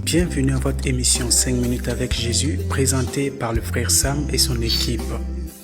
Bienvenue à votre émission 5 minutes avec Jésus, présentée par le frère Sam et son équipe.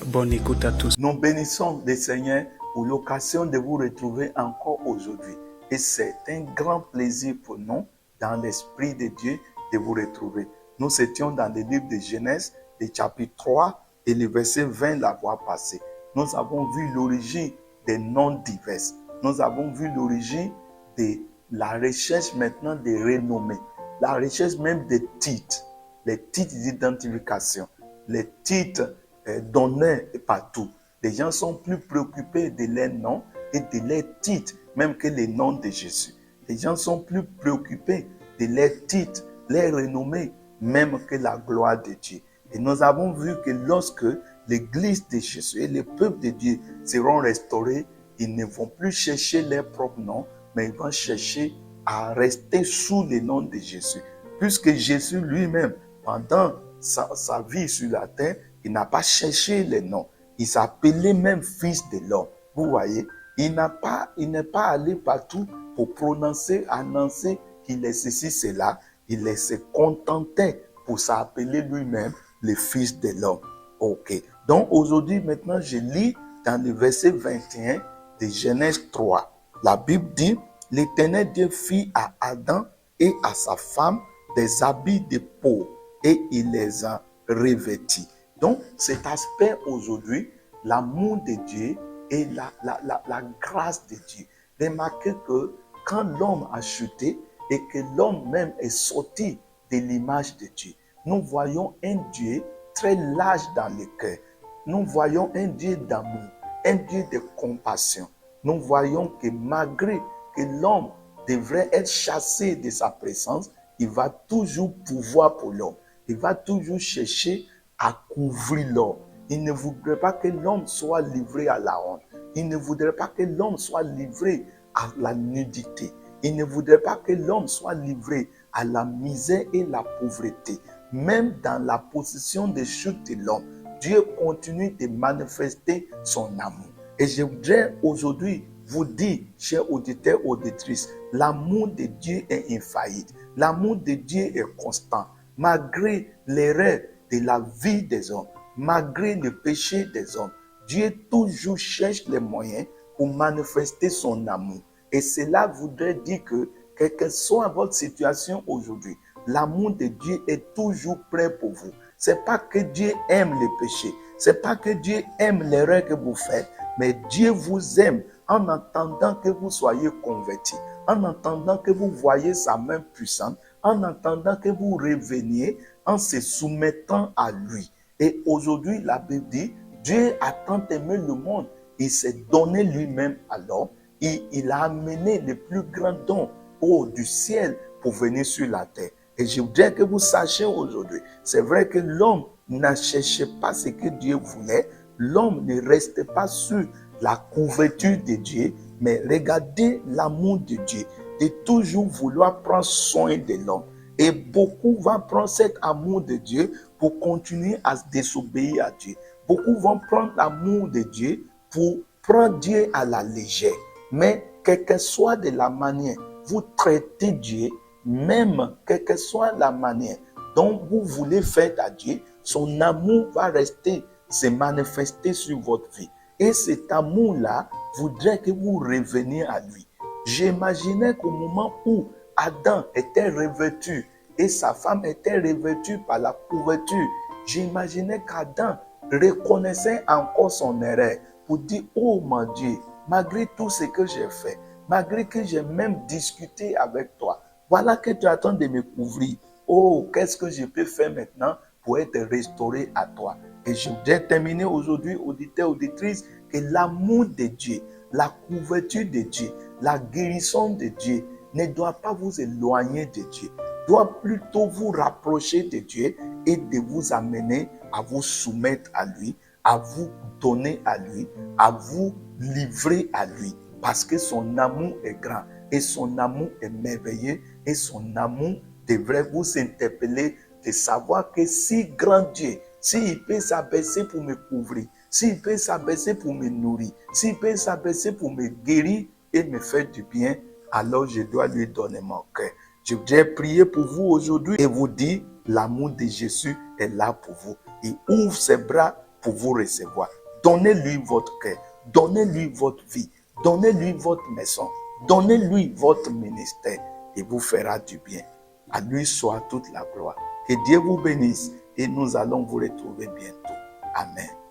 Bonne écoute à tous. Nous bénissons le Seigneur pour l'occasion de vous retrouver encore aujourd'hui. Et c'est un grand plaisir pour nous, dans l'Esprit de Dieu, de vous retrouver. Nous étions dans le livre de Genèse, le chapitre 3 et le verset 20 la fois passée. Nous avons vu l'origine des noms divers. Nous avons vu l'origine de la recherche maintenant des renommées. La recherche même des titres, les titres d'identification, les titres donnés partout. Les gens sont plus préoccupés de leurs noms et de leurs titres, même que les noms de Jésus. Les gens sont plus préoccupés de leurs titres, leurs renommées, même que la gloire de Dieu. Et nous avons vu que lorsque l'église de Jésus et le peuple de Dieu seront restaurés, ils ne vont plus chercher leurs propres noms, mais ils vont chercher à rester sous le nom de Jésus. Puisque Jésus lui-même, pendant sa vie sur la terre, il n'a pas cherché les noms. Il s'appelait même fils de l'homme. Vous voyez, il n'est pas allé partout pour prononcer, annoncer qu'il est ceci, cela. Il se contentait pour s'appeler lui-même le fils de l'homme. Ok. Donc aujourd'hui, maintenant, je lis dans le verset 21 de Genèse 3. La Bible dit: l'Éternel Dieu fit à Adam et à sa femme des habits de peau et il les a revêtis. Donc, cet aspect aujourd'hui, l'amour de Dieu et la grâce de Dieu. Remarquez que quand l'homme a chuté et que l'homme même est sorti de l'image de Dieu, nous voyons un Dieu très large dans le cœur. Nous voyons un Dieu d'amour, un Dieu de compassion. Nous voyons que malgré que l'homme devrait être chassé de sa présence, il va toujours pouvoir pour l'homme. Il va toujours chercher à couvrir l'homme. Il ne voudrait pas que l'homme soit livré à la honte. Il ne voudrait pas que l'homme soit livré à la nudité. Il ne voudrait pas que l'homme soit livré à la misère et la pauvreté. Même dans la position de chute de l'homme, Dieu continue de manifester son amour. Et je voudrais aujourd'hui vous dire, chers auditeurs, auditrices, l'amour de Dieu est infaillible. L'amour de Dieu est constant. Malgré l'erreur de la vie des hommes, malgré le péché des hommes, Dieu toujours cherche les moyens pour manifester son amour. Et cela voudrait dire que, quelle que soit votre situation aujourd'hui, l'amour de Dieu est toujours prêt pour vous. C'est pas que Dieu aime le péché, c'est pas que Dieu aime l'erreur que vous faites, mais Dieu vous aime en attendant que vous soyez convertis, en attendant que vous voyez sa main puissante, en attendant que vous reveniez, en se soumettant à lui. Et aujourd'hui, la Bible dit, Dieu a tant aimé le monde, il s'est donné lui-même à l'homme, et il a amené le plus grand don du ciel pour venir sur la terre. Et je voudrais que vous sachiez aujourd'hui, c'est vrai que l'homme n'a cherché pas ce que Dieu voulait, l'homme ne restait pas sur la couverture de Dieu, mais regardez l'amour de Dieu, de toujours vouloir prendre soin de l'homme. Et beaucoup vont prendre cet amour de Dieu pour continuer à se désobéir à Dieu. Beaucoup vont prendre l'amour de Dieu pour prendre Dieu à la légère. Mais quelle que soit de la manière, vous traitez Dieu, même quelle que soit la manière dont vous voulez faire à Dieu, son amour va rester, se manifester sur votre vie. Et cet amour-là voudrait que vous reveniez à lui. J'imaginais qu'au moment où Adam était revêtu et sa femme était revêtue par la couverture, j'imaginais qu'Adam reconnaissait encore son erreur pour dire: oh mon Dieu, malgré tout ce que j'ai fait, malgré que j'ai même discuté avec toi, voilà que tu attends de me couvrir. Oh, qu'est-ce que je peux faire maintenant pour être restauré à toi? Et je voudrais terminer aujourd'hui, auditeurs, auditrices, que l'amour de Dieu, la couverture de Dieu, la guérison de Dieu ne doit pas vous éloigner de Dieu, doit plutôt vous rapprocher de Dieu et de vous amener à vous soumettre à lui, à vous donner à lui, à vous livrer à lui, parce que son amour est grand et son amour est merveilleux et son amour devrait vous interpeller de savoir que si grand Dieu, s'il peut s'abaisser pour me couvrir, s'il peut s'abaisser pour me nourrir, s'il peut s'abaisser pour me guérir et me faire du bien, alors je dois lui donner mon cœur. Je voudrais prier pour vous aujourd'hui et vous dire, l'amour de Jésus est là pour vous. Il ouvre ses bras pour vous recevoir. Donnez-lui votre cœur, donnez-lui votre vie, donnez-lui votre maison, donnez-lui votre ministère. Il vous fera du bien. À lui soit toute la gloire. Que Dieu vous bénisse et nous allons vous retrouver bientôt. Amen.